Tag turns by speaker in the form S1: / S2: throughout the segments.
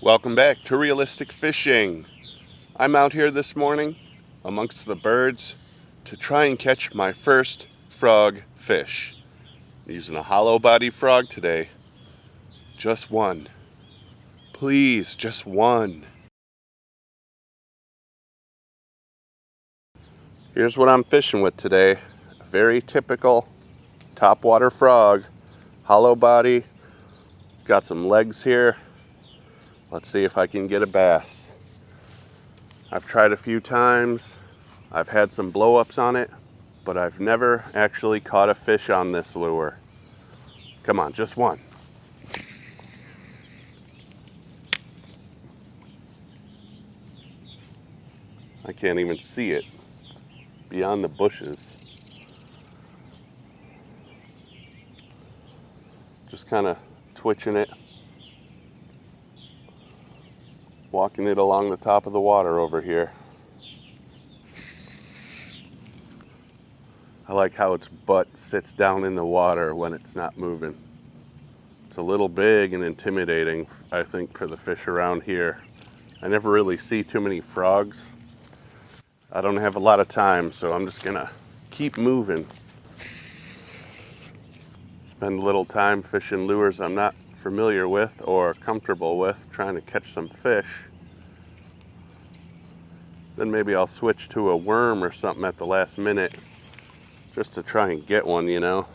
S1: Welcome back to Realistic Fishing. I'm out here this morning amongst the birds to try and catch my first frog fish. I'm using a hollow body frog today. Just one. Please, just one. Here's what I'm fishing with today. A very typical topwater frog. Hollow body. It's got some legs here. Let's see if I can get a bass. I've tried a few times. I've had some blow-ups on it, but I've never actually caught a fish on this lure. Come on, just one. I can't even see it. It's beyond the bushes. Just kind of twitching it. Walking it along the top of the water over here. I like how its butt sits down in the water when it's not moving. It's a little big and intimidating, I think, for the fish around here. I never really see too many frogs. I don't have a lot of time, so I'm just gonna keep moving. Spend a little time fishing lures I'm not familiar with or comfortable with, trying to catch some fish. Then maybe I'll switch to a worm or something at the last minute just to try and get one, you know.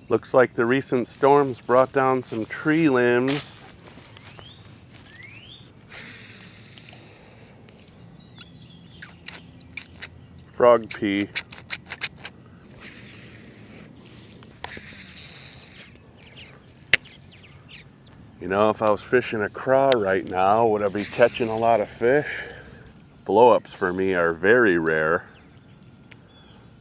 S1: Looks like the recent storms brought down some tree limbs. Frog pee. You know, if I was fishing a craw right now, would I be catching a lot of fish? Blow-ups for me are very rare.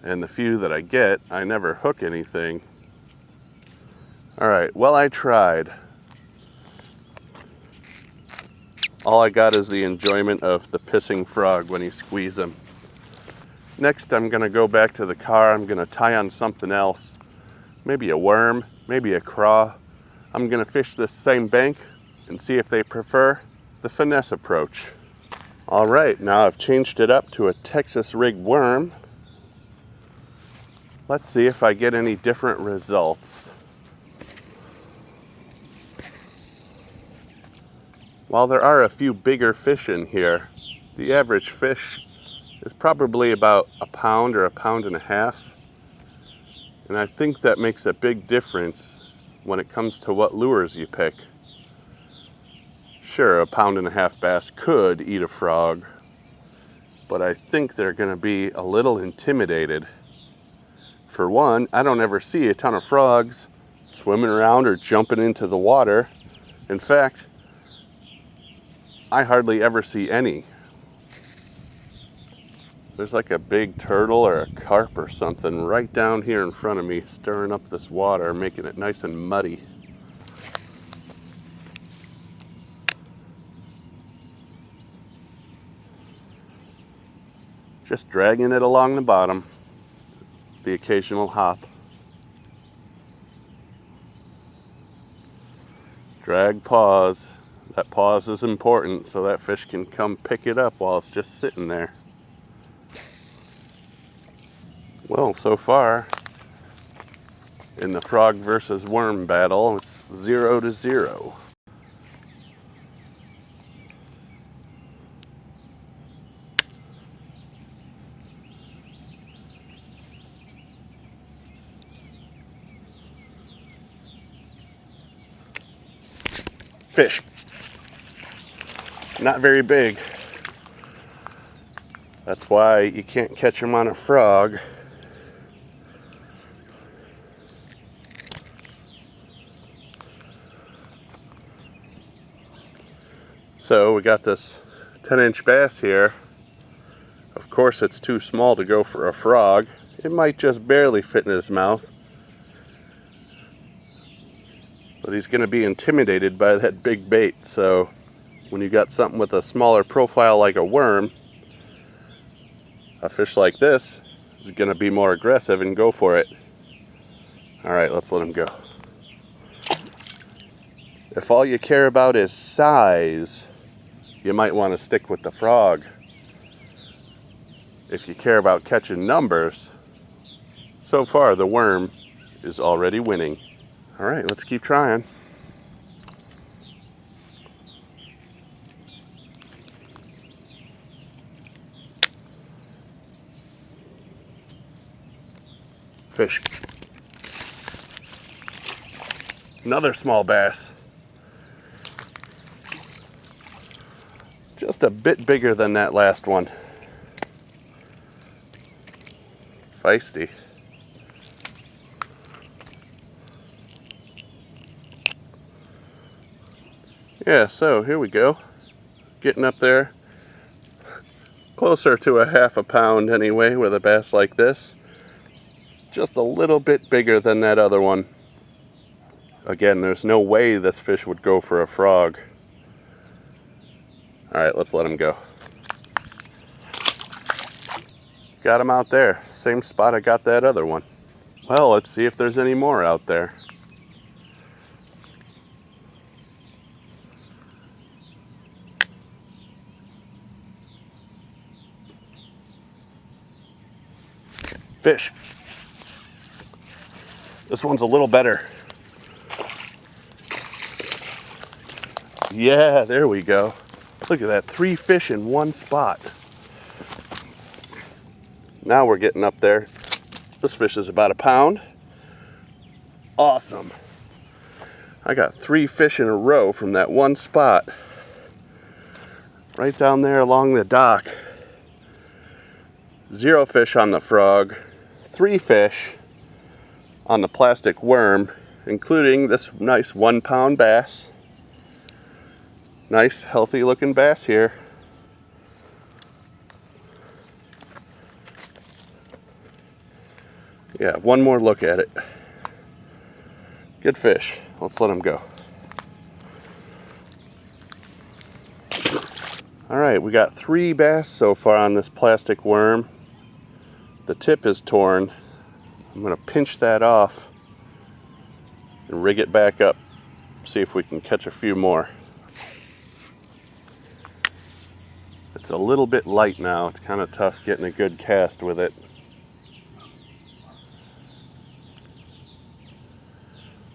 S1: And the few that I get, I never hook anything. Alright, well, I tried. All I got is the enjoyment of the pissing frog when you squeeze him. Next, I'm going to go back to the car. I'm going to tie on something else. Maybe a worm, maybe a craw. I'm going to fish this same bank and see if they prefer the finesse approach. All right, now I've changed it up to a Texas rig worm. Let's see if I get any different results. While there are a few bigger fish in here, the average fish is probably about a pound or a pound and a half. And I think that makes a big difference when it comes to what lures you pick. Sure, a pound and a half bass could eat a frog, but I think they're going to be a little intimidated. For one, I don't ever see a ton of frogs swimming around or jumping into the water. In fact, I hardly ever see any. There's like a big turtle or a carp or something right down here in front of me, stirring up this water, making it nice and muddy. Just dragging it along the bottom, the occasional hop. Drag, pause. That pause is important so that fish can come pick it up while it's just sitting there. Well, so far, in the frog versus worm battle, it's 0-0. Fish. Not very big. That's why you can't catch them on a frog. So we got this 10-inch bass here. Of course it's too small to go for a frog. It might just barely fit in his mouth. But he's going to be intimidated by that big bait. So when you got something with a smaller profile like a worm, a fish like this is going to be more aggressive and go for it. Alright, let's let him go. If all you care about is size, you might want to stick with the frog. If you care about catching numbers, so far the worm is already winning. All right, let's keep trying. Fish. Another small bass. Just a bit bigger than that last one. Feisty. Yeah, so here we go. Getting up there. Closer to a half a pound anyway with a bass like this. Just a little bit bigger than that other one. Again, there's no way this fish would go for a frog. Alright, let's let him go. Got him out there. Same spot I got that other one. Well, let's see if there's any more out there. Fish. This one's a little better. Yeah, there we go. Look at that, 3 fish in one spot. Now we're getting up there. This fish is about a pound. Awesome. I got 3 fish in a row from that one spot. Right down there along the dock. 0 fish on the frog. 3 fish on the plastic worm, including this nice 1-pound bass. Nice, healthy looking bass here. Yeah, one more look at it. Good fish. Let's let him go. Alright, we got 3 bass so far on this plastic worm. The tip is torn. I'm going to pinch that off and rig it back up. See if we can catch a few more. It's a little bit light now. It's kind of tough getting a good cast with it.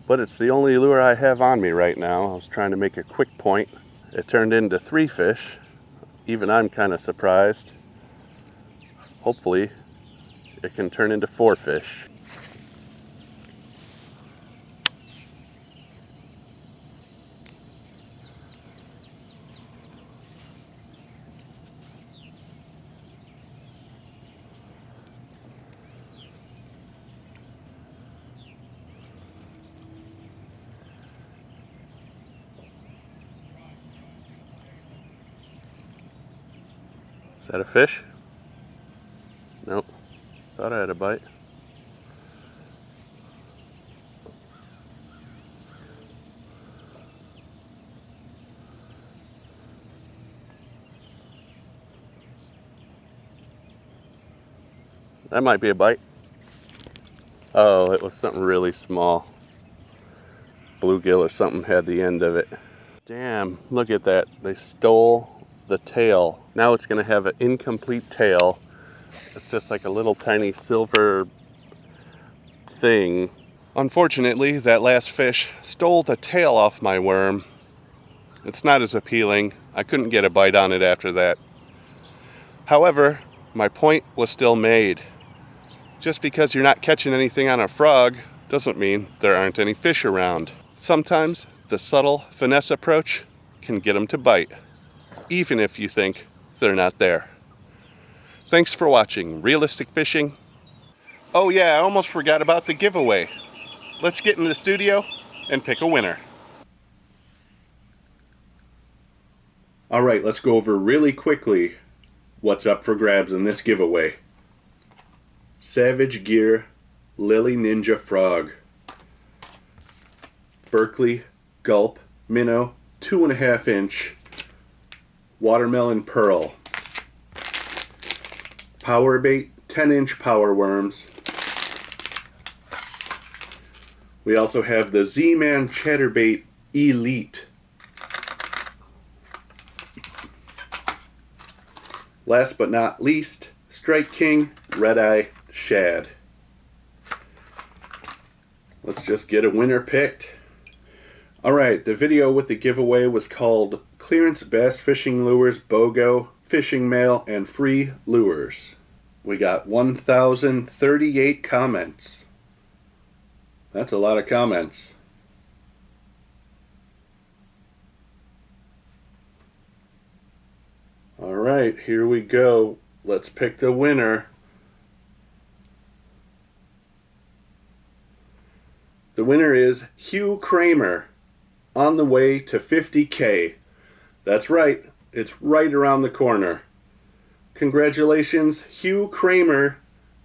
S1: But it's the only lure I have on me right now. I was trying to make a quick point. It turned into 3 fish. Even I'm kind of surprised. Hopefully it can turn into 4 fish. Is that a fish? Nope. Thought I had a bite. That might be a bite. Oh, it was something really small. Bluegill or something had the end of it. Damn, look at that. They stole the tail. Now it's going to have an incomplete tail. It's just like a little tiny silver thing. Unfortunately, that last fish stole the tail off my worm. It's not as appealing. I couldn't get a bite on it after that. However, my point was still made. Just because you're not catching anything on a frog doesn't mean there aren't any fish around. Sometimes the subtle finesse approach can get them to bite, even if you think they're not there. Thanks for watching Realistic Fishing. Oh yeah, I almost forgot about the giveaway. Let's get in the studio and pick a winner. All right, let's go over really quickly what's up for grabs in this giveaway. Savage Gear Lily Ninja Frog. Berkeley Gulp Minnow 2.5 inch Watermelon Pearl. Power Bait 10-inch power worms. We also have the Z-Man Chatterbait Elite. Last but not least, Strike King Red Eye Shad. Let's just get a winner picked. Alright, the video with the giveaway was called Clearance Bass Fishing Lures BOGO Fishing Mail and Free Lures. We got 1,038 comments. That's a lot of comments. Alright, here we go. Let's pick the winner. The winner is Hugh Kramer, on the way to 50K. That's right, it's right around the corner. Congratulations, Hugh Kramer.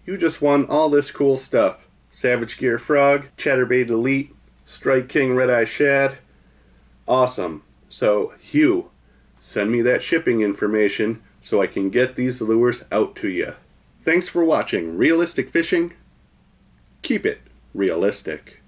S1: You just won all this cool stuff. Savage Gear Frog, Chatterbait Elite, Strike King Red Eye Shad. Awesome. So, Hugh, send me that shipping information so I can get these lures out to you. Thanks for watching Realistic Fishing. Keep it realistic.